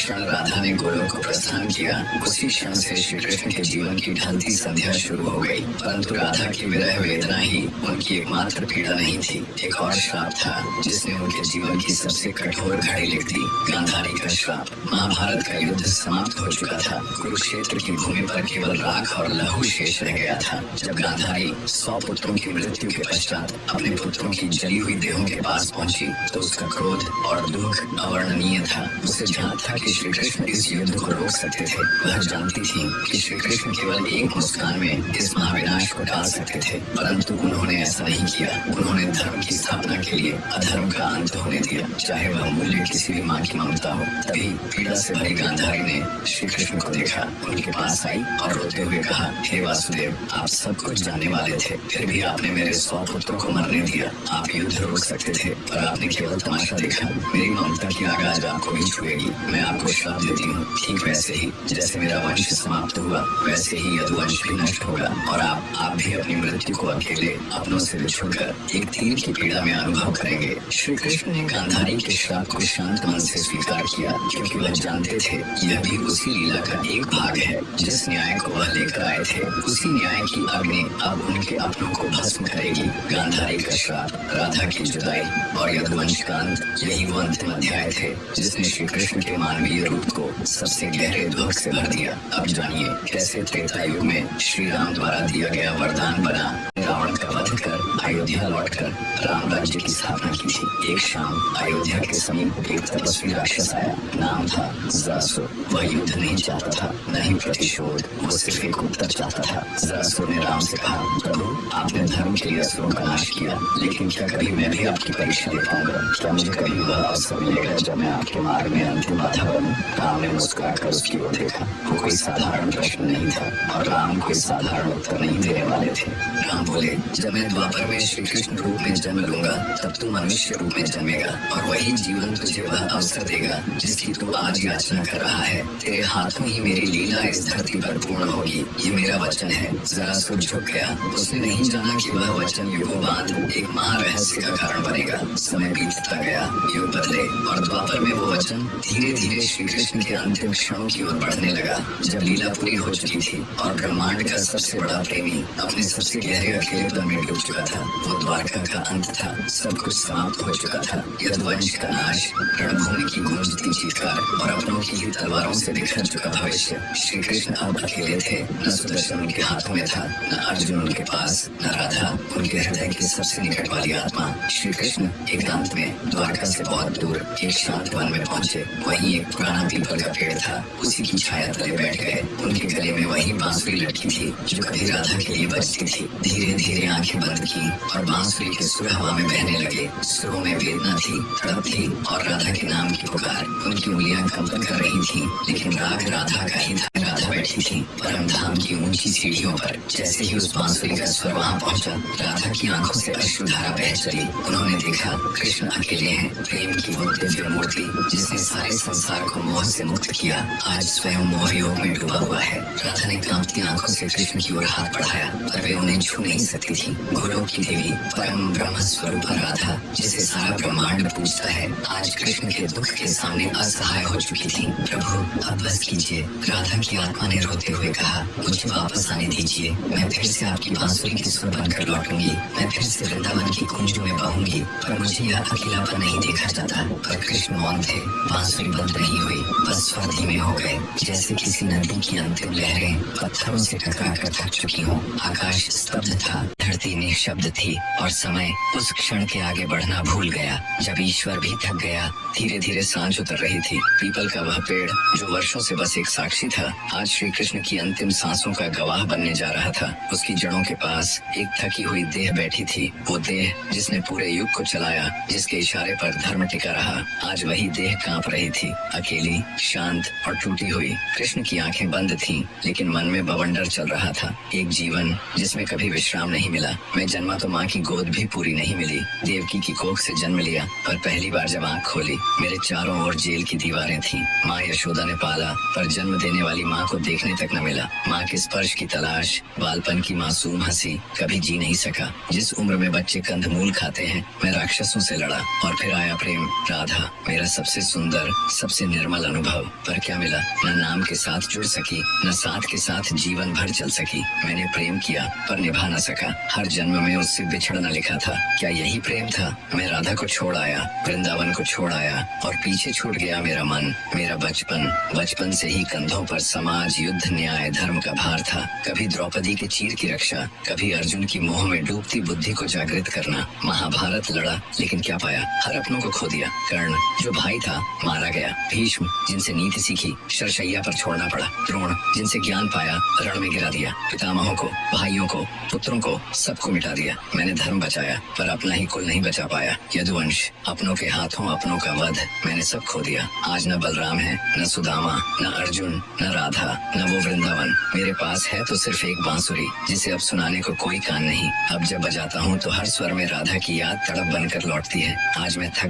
क्षण राधा ने गोलोक को प्रस्थान किया, उसी क्षण से श्री कृष्ण के जीवन की ढलती संध्या शुरू हो गई। परंतु राधा की विरह वेदना ही उनकी एकमात्र पीड़ा नहीं थी। एक और श्राप था जिसने उनके जीवन की सबसे कठोर घड़ी लिख दी, गांधारी का श्राप। महाभारत का युद्ध समाप्त हो चुका था। कुरुक्षेत्र की भूमि पर केवल राख और लहू शेष रह गया था। जब गांधारी 100 पुत्रों की मृत्यु के पश्चात अपने पुत्रों की जली हुई देहों के पास पहुंची तो उसका क्रोध और दुख अवर्णनीय था। उसे ध्यान था कि श्री कृष्ण इस युद्ध को रोक सकते थे। वह जानती थी कि श्री कृष्ण केवल एक मुस्कान में इस महाविनाश को टाल सकते थे, परंतु उन्होंने ऐसा नहीं किया। उन्होंने धर्म की स्थापना के लिए अधर्म का अंत होने दिया, चाहे वह मूल्य किसी भी माँ की ममता हो। तभी पीड़ा से भरी गांधारी ने श्री कृष्ण को देखा, उनके पास आई और रोते हुए कहा, हे वासुदेव, आप सब कुछ जानने वाले थे, फिर भी आपने मेरे 100 पुत्रों को मरने दिया। आप युद्ध रोक सकते थे पर आपने केवल तमाशा देखा। मेरी ममता की आग आज आपको भी छुएगी। मैं आपको श्राप देती हूँ, ठीक वैसे ही जैसे मेरा वंश समाप्त हुआ वैसे ही यदुवंश भी नष्ट होगा और आप भी अपनी मृत्यु को अकेले अपनों से बिछुड़कर एक तीर की पीड़ा में अनुभव करेंगे। श्री कृष्ण ने गांधारी के श्राप को शांत मन से स्वीकार किया, क्योंकि वह जानते थे यह भी उसी लीला का एक भाग है। जिस न्याय को वह लेकर आए थे उसी न्याय की अग्नि अब उनके अपनों को भस्म करेगी। गांधारी का श्राप, राधा की जुदाई और यदुवंश का अंत, यही वो अंतिम अध्याय थे जिसने श्री कृष्ण के मानवीय रूप को सबसे गहरे दुख से भर दिया। अब जानिए कैसे त्रेता युग में श्री राम द्वारा दिया गया वरदान बना रावण का वध कर अयोध्या लौटकर राम राज्य की स्थापना की थी। एक शाम अयोध्या के समीप एक तपस्वी राक्षस आया, नाम था जरासुर। वह युद्ध नहीं चाहता था, न ही प्रतिशोध, वो सिर्फ एक उत्तर चाहता था। जरासुर ने राम से कहा, प्रभु, आपने धर्म के लिए असुरों का नाश किया, लेकिन क्या कभी मैं भी आपकी परीक्षा ले पाऊंगा? क्या मुझे कभी वह अवसर मिलेगा जब मैं आपके मार्ग में अंतिम बाधा बनूं? राम ने मुस्कुराकर उसकी ओर देखा। वो कोई साधारण प्रश्न नहीं था और राम कोई साधारण उत्तर नहीं देने वाले थे। राम बोले, जब मैं द्वापर में श्री कृष्ण रूप में जन्म लूंगा तब तू मनुष्य रूप में जन्मेगा और वही जीवन तुझे वह अवसर देगा जिसकी तू आज याचना कर रहा है। तेरे हाथों ही मेरी लीला इस धरती पर पूर्ण होगी, ये मेरा वचन है। जरासुर झुक गया। उसने नहीं जाना कि वह वचन युगों बाद एक महारहस्य का कारण बनेगा। समय बीतता गया, युग बदले और द्वापर में वो वचन धीरे धीरे श्री कृष्ण के अंतिम क्षणों की ओर बढ़ने लगा। जब लीला पूरी हो चुकी थी और ब्रह्मांड का सबसे बड़ा प्रेमी अपने सबसे गहरे अकेलेपन में डूब चुका था, वो द्वारका का अंत था। सब कुछ समाप्त हो चुका था। यदुवंश का नाश, रणभूमि की गूंजती चीत्कार और अपनों की ही तलवारों से बिखर चुका भविष्य। श्री कृष्ण अब अकेले थे। न सुदर्शन उनके हाथों में था, न अर्जुन उनके पास, न राधा उनके हृदय की सबसे निकट वाली आत्मा। श्री कृष्ण एकांत में द्वारका से बहुत दूर एक शांत वन में पहुंचे। वहीं एक पुराना पीपल का पेड़ था, उसी की छाया तले बैठ गए। उनके गले में वही बांसुरी लटकी थी जो कभी राधा के लिए बजती थी। धीरे धीरे आंखें बंद की और बांसुरी के सुर हवा में बहने लगे। सुरों में वेदना थी, तड़प थी और राधा के नाम की पुकार। उनकी उंगलियां कंपन कर रही थीं, लेकिन राग राधा का ही था। राधा बैठी थी परम धाम की ऊंची सीढ़ियों पर। जैसे ही उस बांसुरी का स्वर वहां पहुंचा, राधा की आंखों से अश्रुधारा बह चली। उन्होंने देखा कृष्ण अकेले हैं। प्रेम की वो दिव्य मूर्ति जिसने सारे संसार को मोह से मुक्त किया, आज स्वयं मोह योग में डूबा हुआ है। राधा ने कांपती आंखों से कृष्ण की ओर हाथ बढ़ाया, पर वे उन्हें छू नहीं सकती थी। गोलोक की देवी, परम ब्रह्म स्वरूप राधा, जिसे सारा ब्रह्मांड पूजता है, आज कृष्ण के दुख के सामने असहाय हो चुकी थी। प्रभु, अब बस कीजिए। राधा की आत्मा ने रोते हुए कहा, मुझे वापस आने दीजिए। मैं फिर से आपकी बांसुरी की सुर बनकर लौटूंगी। मैं फिर से वृंदावन की कुंजों में बहूंगी। पर मुझे यह अकेलापन नहीं देखा जाता। पर कृष्ण मौन थे। बांसुरी बंद नहीं हुई, बस स्वर धीमे हो गए, जैसे किसी नदी की अंतिम लहरें पत्थरों से टकरा कर थक चुकी हों। आकाश स्तब्ध था, धरती निःशब्द थी और समय उस क्षण के आगे बढ़ना भूल गया जब ईश्वर भी थक गया। धीरे धीरे सांझ उतर रही थी। पीपल का वह पेड़ जो वर्षों से बस एक साक्षी था, आज श्री कृष्ण की अंतिम सांसों का गवाह बनने जा रहा था। उसकी जड़ों के पास एक थकी हुई देह बैठी थी। वो देह जिसने पूरे युग को चलाया, जिसके इशारे पर धर्म टिका रहा, आज वही देह कांप रही थी, अकेली, शांत और टूटी हुई। कृष्ण की आंखें बंद थीं, लेकिन मन में बवंडर चल रहा था। एक जीवन जिसमें कभी विश्राम नहीं मिला। मैं जन्मा तो माँ की गोद भी पूरी नहीं मिली। देवकी की कोख से जन्म लिया, पर पहली बार जब आँख खोली, मेरे चारों ओर जेल की दीवारें थीं। माँ यशोदा ने पाला, पर जन्म देने वाली माँ को देखने तक न मिला। माँ के स्पर्श की तलाश, बालपन की मासूम हंसी, कभी जी नहीं सका। जिस उम्र में बच्चे कंदमूल खाते हैं, मैं राक्षसों से लड़ा और फिर आया प्रेम। राधा, मेरा सबसे सुंदर, सबसे निर्मल अनुभव। पर क्या मिला? न नाम के साथ जुड़ सकी, न साथ के साथ जीवन भर चल सकी। मैंने प्रेम किया पर निभा न सका, हर जन्म में उससे बिछड़ना लिखा था। क्या यही प्रेम था? मैं राधा को छोड़ आया, वृंदावन को छोड़ आया और पीछे छूट गया मेरा मन, मेरा बचपन। बचपन से ही कंधों पर समाज, युद्ध, न्याय, धर्म का भार था। कभी द्रौपदी के चीर की रक्षा, कभी अर्जुन की मोह में डूबती बुद्धि को जागृत करना। महाभारत लड़ा लेकिन क्या पाया? हर अपनों को खो दिया। कर्ण जो भाई था मारा गया। भीष्म जिनसे नीति सीखी शरशैया पर छोड़ना पड़ा। द्रोण जिनसे ज्ञान पाया रण में गिरा दिया। पितामहों को, भाइयों को, पुत्रों को, सबको मिटा दिया। मैंने धर्म बचाया पर अपना ही कुल नहीं बचा पाया। यदुवंश, अपनों के हाथों अपनों का वध, मैंने सब खो दिया। आज न बलराम है, न सुदामा, न अर्जुन, न राधा, न वो वृंदावन। मेरे पास है तो सिर्फ एक बांसुरी, जिसे अब सुनाने को कोई कान नहीं। अब जब बजाता हूँ तो हर स्वर में राधा की याद तड़प बनकर लौटती है। आज मैं थक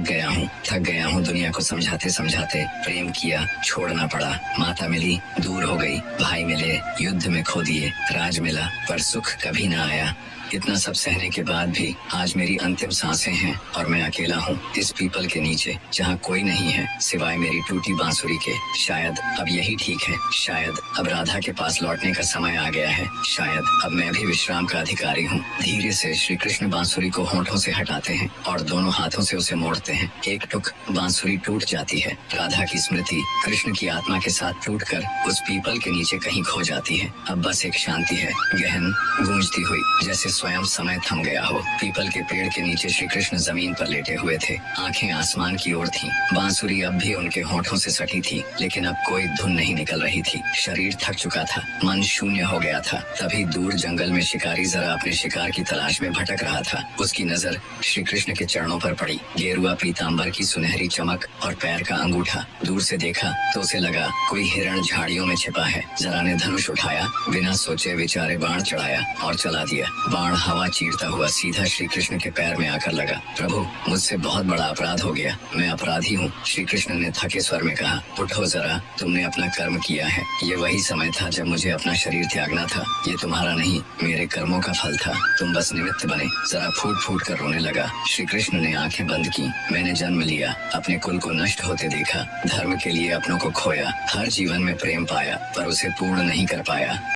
गया हूँ दुनिया को समझाते समझाते। प्रेम किया, छोड़ना पड़ा। माता मिली, दूर हो गई। भाई मिले, युद्ध में खो दिए। राज मिला पर सुख कभी न आया। इतना सब सहने के बाद भी आज मेरी अंतिम सांसें हैं और मैं अकेला हूँ इस पीपल के नीचे, जहाँ कोई नहीं है सिवाय मेरी टूटी बांसुरी के। शायद अब यही ठीक है, शायद अब राधा के पास लौटने का समय आ गया है, शायद अब मैं भी विश्राम का अधिकारी हूँ। धीरे से श्री कृष्ण बांसुरी को होंठों से हटाते हैं और दोनों हाथों से उसे मोड़ते हैं। एक टुक बांसुरी टूट जाती है। राधा की स्मृति कृष्ण की आत्मा के साथ टूटकर उस पीपल के नीचे कहीं खो जाती है। अब बस एक शांति है, गहन, गूंजती हुई, जैसे स्वयं समय थम गया हो। पीपल के पेड़ के नीचे श्री कृष्ण जमीन पर लेटे हुए थे। आंखें आसमान की ओर थीं। बांसुरी अब भी उनके होठों से सटी थी, लेकिन अब कोई धुन नहीं निकल रही थी। शरीर थक चुका था, मन शून्य हो गया था। तभी दूर जंगल में शिकारी जरा अपने शिकार की तलाश में भटक रहा था। उसकी नजर श्री कृष्ण के चरणों पर पड़ी। गेरुआ पीताम्बर की सुनहरी चमक और पैर का अंगूठा। दूर से देखा तो उसे लगा कोई हिरण झाड़ियों में छिपा है। जरा ने धनुष उठाया, बिना सोचे विचारे बाण चढ़ाया और चला दिया। बाण हवा चीरता हुआ सीधा श्री कृष्ण के पैर में आकर लगा। प्रभु, मुझसे बहुत बड़ा अपराध हो गया, मैं अपराधी हूँ। श्री कृष्ण ने थके स्वर में कहा, उठो जरा, तुमने अपना कर्म किया है। ये वही समय था जब मुझे अपना शरीर त्यागना था। ये तुम्हारा नहीं, मेरे कर्मों का फल था। तुम बस निमित्त बने। जरा फूट फूट कर रोने लगा। श्री कृष्ण ने आंखें बंद की। मैंने जन्म लिया, अपने कुल को नष्ट होते देखा, धर्म के लिए अपनों को खोया। हर जीवन में प्रेम पाया पर उसे पूर्ण नहीं कर पाया।